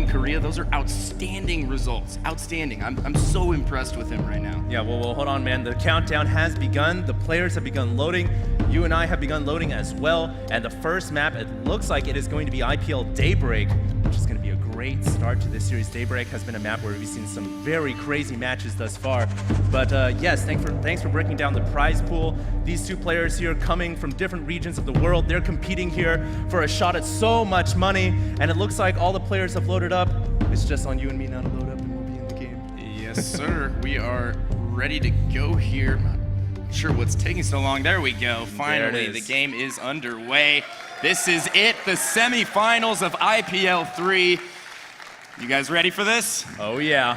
Korea. Those are outstanding results. Outstanding. I'm so impressed with him right now. Yeah, well, hold on, man. The countdown has begun. The players have begun loading. You and I have begun loading as well. And the first map, it looks like it is going to be IPL Daybreak, which is going to be a great start to this series. Daybreak has been a map where we've seen some very crazy matches thus far. But yes, thanks for breaking down the prize pool. These two players here coming from different regions of the world, they're competing here for a shot at so much money. And it looks like all the players have loaded up. It's just on you and me now to load up and we'll be in the game. Yes, sir. We are ready to go here. Not sure what's taking so long. There we go. Finally, the game is underway. This is it, the semifinals of IPL 3. You guys ready for this? Oh yeah.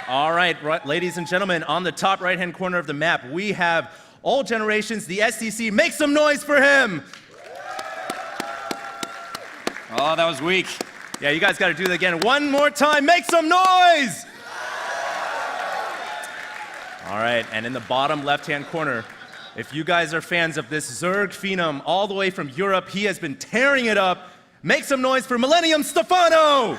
All right, ladies and gentlemen, on the top right-hand corner of the map, we have all generations, the TheStC. Make some noise for him. Oh, that was weak. Yeah, you guys got to do that again. One more time, make some noise. All right, and in the bottom left-hand corner, if you guys are fans of this Zerg Phenom all the way from Europe, he has been tearing it up. Make some noise for Millennium Stephano.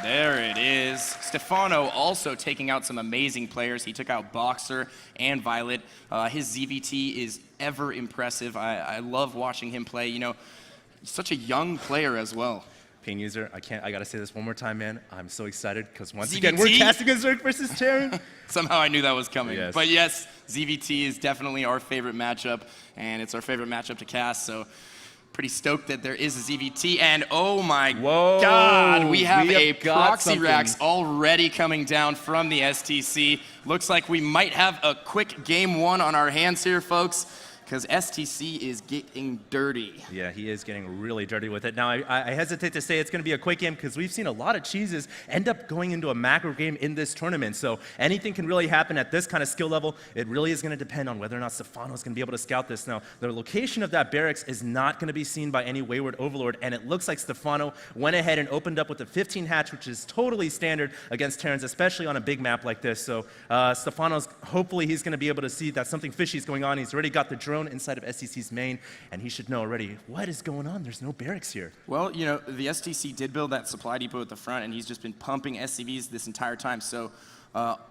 There it is. Stephano also taking out some amazing players. He took out Boxer and Violet. His ZVT is ever impressive. I love watching him play. You know, he's such a young player as well. Pain user, I gotta say this one more time, man. I'm so excited because once ZVT? again, we're casting a Zerg versus Terran. Somehow I knew that was coming. Yes. But yes, ZVT is definitely our favorite matchup, and it's our favorite matchup to cast, so pretty stoked that there is a ZVT, and oh my God, we have a proxy racks already coming down from the TheStC. Looks like we might have a quick game one on our hands here, folks, because TheStC is getting dirty. Yeah, he is getting really dirty with it. Now, I hesitate to say it's going to be a quick game because we've seen a lot of cheeses end up going into a macro game in this tournament. So anything can really happen at this kind of skill level. It really is going to depend on whether or not Stephano is going to be able to scout this. Now, the location of that barracks is not going to be seen by any wayward overlord, and it looks like Stephano went ahead and opened up with a 15 hatch, which is totally standard against Terrans, especially on a big map like this. So Stephano's, hopefully he's going to be able to see that something fishy is going on. He's already got the drone inside of TheStC's main, and he should know already what is going on. There's no barracks here. Well, you know, the TheStC did build that supply depot at the front, and he's just been pumping SCVs this entire time. So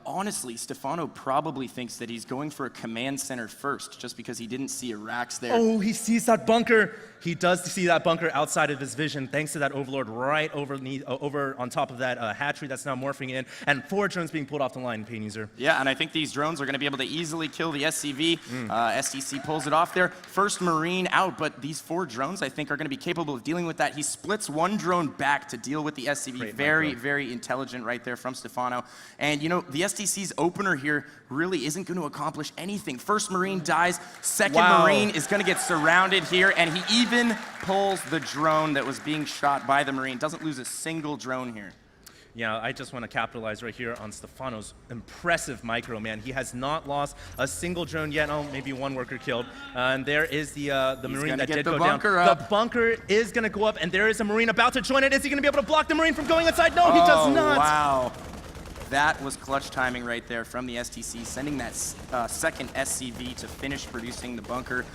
honestly, Stephano probably thinks that he's going for a command center first, just because he didn't see a racks there. Oh, he sees that bunker. He does see that bunker outside of his vision, thanks to that overlord right over on top of that hatchery that's now morphing in, and 4 drones being pulled off the line, Pain User. Yeah, and I think these drones are going to be able to easily kill the SCV. TheStC pulls it off there. First Marine out, but these 4 drones, I think, are going to be capable of dealing with that. He splits 1 drone back to deal with the SCV. Very intelligent right there from Stephano. And, you know, the TheStC's opener here really isn't going to accomplish anything. First Marine dies. Second Marine is going to get surrounded here, and he even pulls the drone that was being shot by the Marine. Doesn't lose a single drone here. Yeah, I just want to capitalize right here on Stephano's impressive micro, man. He has not lost a single drone yet. Oh, maybe 1 worker killed. And there is the Marine that did go down. The bunker is going to go up, and there is a Marine about to join it. Is he going to be able to block the Marine from going inside? No, he does not. Wow. That was clutch timing right there from the TheStC, sending that second SCV to finish producing the bunker.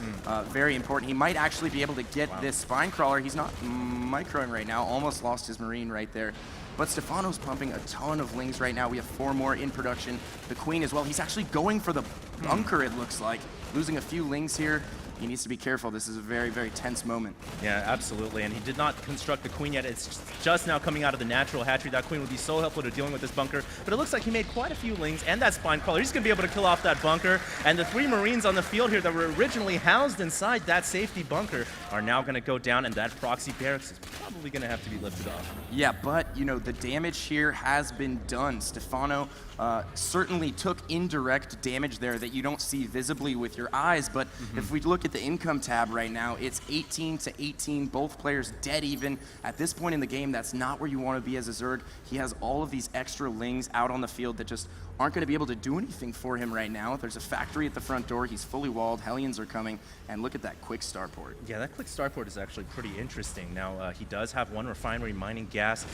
Very important. He might actually be able to get this spine crawler. He's not microing right now. Almost lost his Marine right there. But Stephano's pumping a ton of lings right now. We have 4 more in production. The Queen as well. He's actually going for the bunker, it looks like. Losing a few lings here. He needs to be careful. This is a very tense moment. Yeah, absolutely. And he did not construct the Queen yet. It's just now coming out of the natural hatchery. That Queen would be so helpful to dealing with this bunker. But it looks like he made quite a few lings and that spine crawler. He's going to be able to kill off that bunker. And the 3 Marines on the field here that were originally housed inside that safety bunker are now going to go down, and that proxy barracks is probably going to have to be lifted off. Yeah, but, you know, the damage here has been done. Stephano certainly took indirect damage there that you don't see visibly with your eyes, but if we look at the income tab right now, it's 18 to 18, both players dead even. At this point in the game, that's not where you want to be as a Zerg. He has all of these extra lings out on the field that just aren't going to be able to do anything for him right now. There's a factory at the front door. He's fully walled. Hellions are coming. And look at that quick starport. Yeah, that quick starport is actually pretty interesting. Now, he does have one refinery mining gas.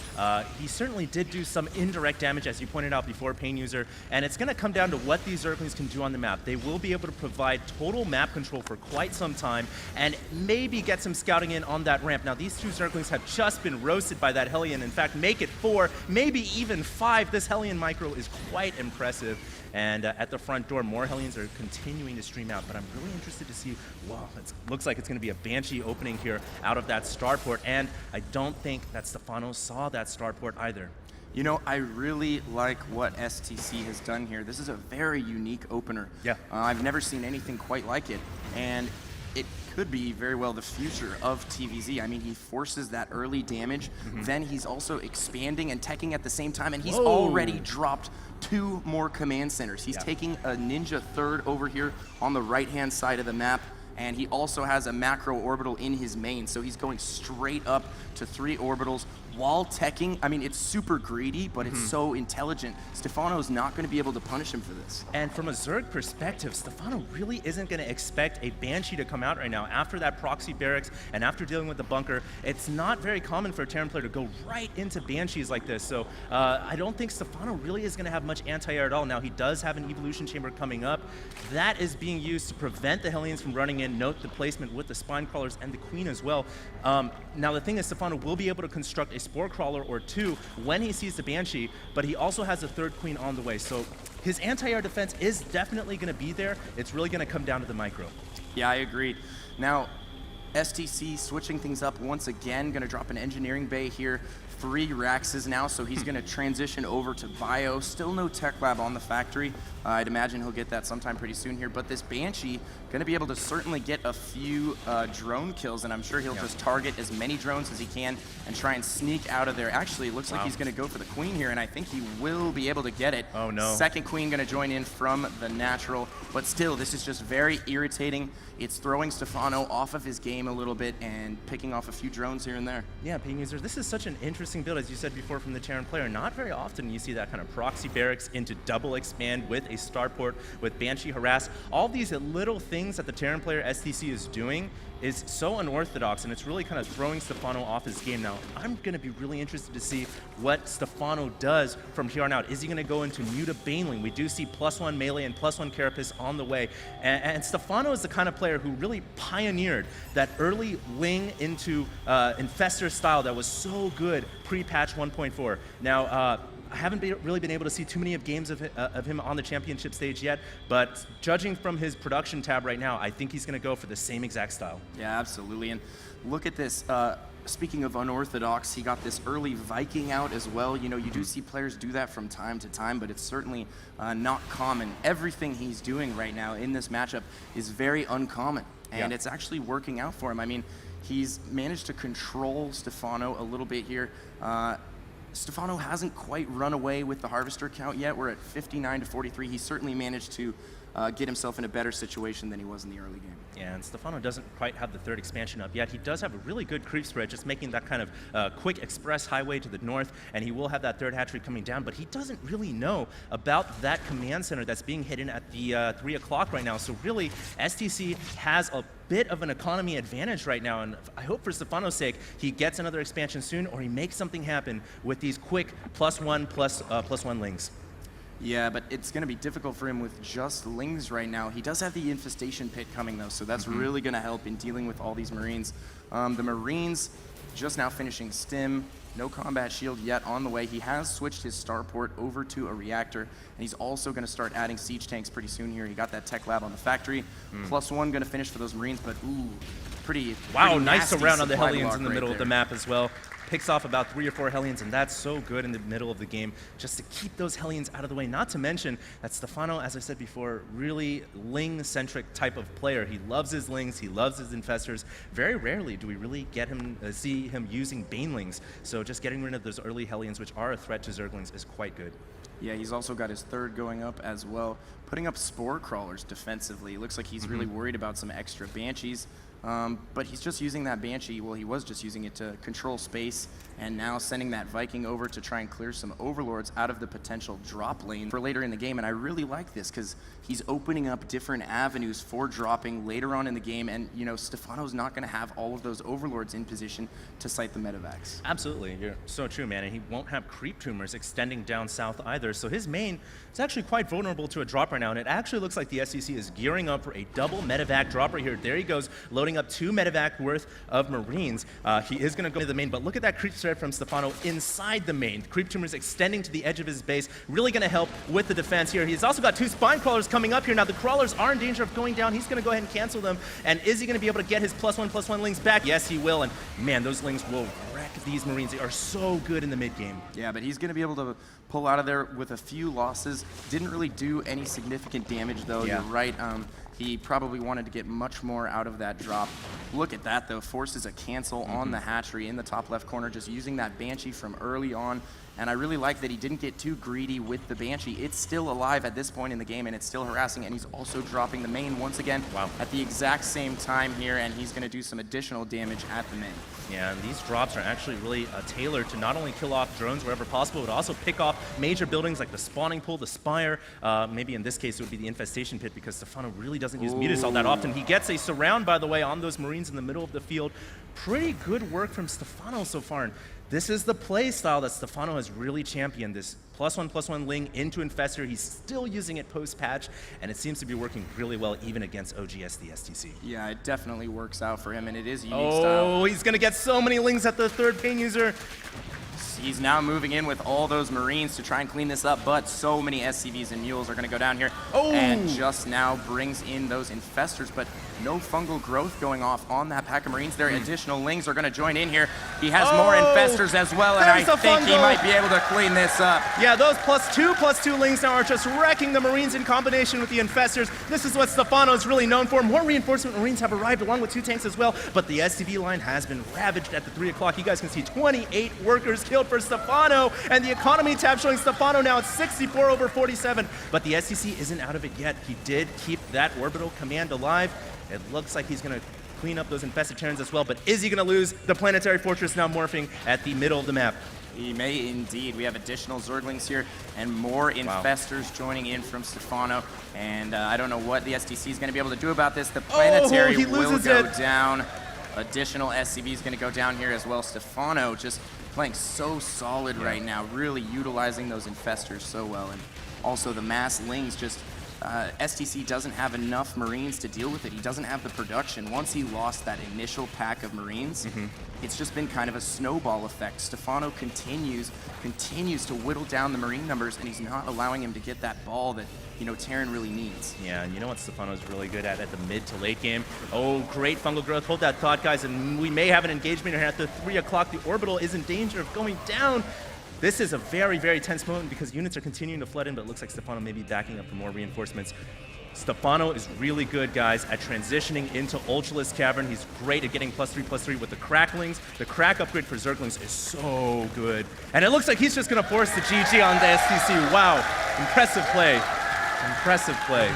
He certainly did do some indirect damage, as you pointed out before, Pain User. And it's going to come down to what these Zerglings can do on the map. They will be able to provide total map control for quite some time and maybe get some scouting in on that ramp. Now, these two Zerglings have just been roasted by that Hellion. In fact, make it 4, maybe even 5. This Hellion micro is quite impressive. And at the front door, more Hellions are continuing to stream out. But I'm really interested to see, wow, it looks like it's going to be a Banshee opening here out of that starport. And I don't think that Stephano saw that starport either. You know, I really like what TheStC has done here. This is a very unique opener. Yeah. I've never seen anything quite like it. And it could be very well the future of TVZ. I mean, he forces that early damage, then he's also expanding and teching at the same time, and he's already dropped 2 more command centers. He's taking a Ninja third over here on the right-hand side of the map, and he also has a macro orbital in his main, so he's going straight up to 3 orbitals while teching. I mean, it's super greedy, but it's so intelligent. Stephano's not going to be able to punish him for this. And from a Zerg perspective, Stephano really isn't going to expect a Banshee to come out right now. After that proxy barracks and after dealing with the bunker, it's not very common for a Terran player to go right into Banshees like this. So I don't think Stephano really is going to have much anti-air at all. Now, he does have an Evolution Chamber coming up. That is being used to prevent the Hellions from running in. Note the placement with the Spine Crawlers and the Queen as well. Now, the thing is, Stephano will be able to construct a Spore Crawler or 2 when he sees the Banshee, but he also has a 3rd Queen on the way. So his anti-air defense is definitely going to be there. It's really going to come down to the micro. Yeah, I agree. Now, TheStC switching things up once again, going to drop an engineering bay here. 3 Raxes now, so he's going to transition over to Bio. Still no tech lab on the factory. I'd imagine he'll get that sometime pretty soon here, but this Banshee going to be able to certainly get a few drone kills, and I'm sure he'll just target as many drones as he can and try and sneak out of there. Actually, it looks like he's going to go for the Queen here, and I think he will be able to get it. Oh, no. 2nd Queen going to join in from the natural, but still, this is just very irritating. It's throwing Stephano off of his game a little bit and picking off a few drones here and there. Yeah, Pain User, this is such an interesting build, as you said before, from the Terran player. Not very often you see that kind of proxy barracks into double expand with a starport, with Banshee harass. All these little things that the Terran player TheStC is doing is so unorthodox, and it's really kind of throwing Stephano off his game. Now, I'm going to be really interested to see what Stephano does from here on out. Is he going to go into Muta Baneling? We do see +1 melee and +1 carapace on the way. And Stephano is the kind of player who really pioneered that early wing into Infestor style that was so good pre-patch 1.4. Now, I haven't really been able to see too many games of him on the championship stage yet, but judging from his production tab right now, I think he's going to go for the same exact style. Yeah, absolutely. And look at this. Speaking of unorthodox, he got this early Viking out as well. You know, you do see players do that from time to time, but it's certainly not common. Everything he's doing right now in this matchup is very uncommon, and it's actually working out for him. I mean, he's managed to control Stephano a little bit here. Stephano hasn't quite run away with the Harvester count yet. We're at 59 to 43. He certainly managed to get himself in a better situation than he was in the early game. Yeah, and Stephano doesn't quite have the 3rd expansion up yet. He does have a really good creep spread, just making that kind of quick express highway to the north, and he will have that 3rd hatchery coming down, but he doesn't really know about that command center that's being hidden at the 3 o'clock right now. So really, TheStC has a bit of an economy advantage right now, and I hope for Stephano's sake he gets another expansion soon, or he makes something happen with these quick +1/+1 lings. Yeah, but it's going to be difficult for him with just Lings right now. He does have the Infestation Pit coming, though, so that's really going to help in dealing with all these Marines. The Marines just now finishing Stim. No combat shield yet on the way. He has switched his starport over to a reactor, and he's also going to start adding siege tanks pretty soon here. He got that tech lab on the factory. +1 going to finish for those Marines, but ooh, pretty nice around on the supply Hellions block in the right middle there. of the map as well. Picks off about 3 or 4 Hellions, and that's so good in the middle of the game, just to keep those Hellions out of the way. Not to mention that Stephano, as I said before, really Ling-centric type of player. He loves his Lings, he loves his Infestors. Very rarely do we really get him, see him using Banelings, so just getting rid of those early Hellions, which are a threat to Zerglings, is quite good. Yeah, he's also got his 3rd going up as well, putting up Spore Crawlers defensively. Looks like he's really worried about some extra Banshees. But he's just using that Banshee, well, he was just using it to control space, and now sending that Viking over to try and clear some Overlords out of the potential drop lane for later in the game. And I really like this because he's opening up different avenues for dropping later on in the game, and you know, Stephano's not going to have all of those Overlords in position to sight the Medivacs. Absolutely, you're so true, man, and he won't have creep tumors extending down south either, so his main is actually quite vulnerable to a drop right now, and it actually looks like the TheStC is gearing up for a double Medivac drop right here. There he goes, loading up 2 Medivac worth of Marines. He is going to go to the main, but look at that creep threat from Stephano inside the main. Creep tumors extending to the edge of his base, really going to help with the defense here. He's also got 2 spine crawlers coming up here. Now the crawlers are in danger of going down. He's going to go ahead and cancel them, and is he going to be able to get his +1/+1 lings back? Yes, he will, and man, those lings will wreck these Marines. They are so good in the mid game. Yeah, but he's going to be able to pull out of there with a few losses. Didn't really do any significant damage, though. Yeah. You're right. He probably wanted to get much more out of that drop. Look at that, though. Forces a cancel on the hatchery in the top left corner, just using that Banshee from early on. And I really like that he didn't get too greedy with the Banshee. It's still alive at this point in the game, and it's still harassing, and he's also dropping the main once again at the exact same time here, and he's going to do some additional damage at the main. Yeah, and these drops are actually really tailored to not only kill off drones wherever possible, but also pick off major buildings like the spawning pool, the spire. Maybe in this case it would be the infestation pit, because Stephano really doesn't use Mutas all that often. He gets a surround, by the way, on those Marines in the middle of the field. Pretty good work from Stephano so far. And this is the play style that Stephano has really championed, this +1/+1 ling into Infestor. He's still using it post-patch, and it seems to be working really well even against OGS TheStC. Yeah, it definitely works out for him, and it is a unique Oh, style. he's going to get so many lings at the third pain user. He's now moving in with all those Marines to try and clean this up, but so many SCVs and Mules are going to go down here. Oh. And just now brings in those Infestors, but no fungal growth going off on that pack of Marines there. Additional Lings are going to join in here. He has more Infestors as well, and I think he might be able to clean this up. Yeah, those +2/+2 lings now are just wrecking the Marines in combination with the Infestors. This is what Stephano is really known for. More reinforcement Marines have arrived along with 2 tanks as well, but the SCV line has been ravaged at the 3 o'clock. You guys can see 28 workers killed for Stephano, and the economy tab showing Stephano now at 64/47, but the TheStC isn't out of it yet. He did keep that orbital command alive. It looks like he's going to clean up those infested Terrans as well, but is he going to lose the planetary fortress now morphing at the middle of the map? He may indeed. We have additional Zerglings here and more Infestors joining in from Stephano. And I don't know what the TheStC is going to be able to do about this. The planetary will go down. Additional SCV is going to go down here as well. Stephano just playing so solid right now, really utilizing those Infestors so well. And also the mass Lings just... TheStC doesn't have enough Marines to deal with it. He doesn't have the production. Once he lost that initial pack of Marines, it's just been kind of a snowball effect. Stephano continues to whittle down the Marine numbers, and he's not allowing him to get that ball that, you know, Terran really needs. Yeah, and you know what Stephano's really good at the mid to late game? Oh, great fungal growth. Hold that thought, guys, and we may have an engagement here at the 3 o'clock. The orbital is in danger of going down. This is a very, very tense moment because units are continuing to flood in, but it looks like Stephano may be backing up for more reinforcements. Stephano is really good, guys, at transitioning into Ultralisk Cavern. He's great at getting +3/+3 with the Cracklings. The Crack upgrade for Zerglings is so good. And it looks like he's just going to force the GG on the TheStC. Wow, impressive play. Impressive play.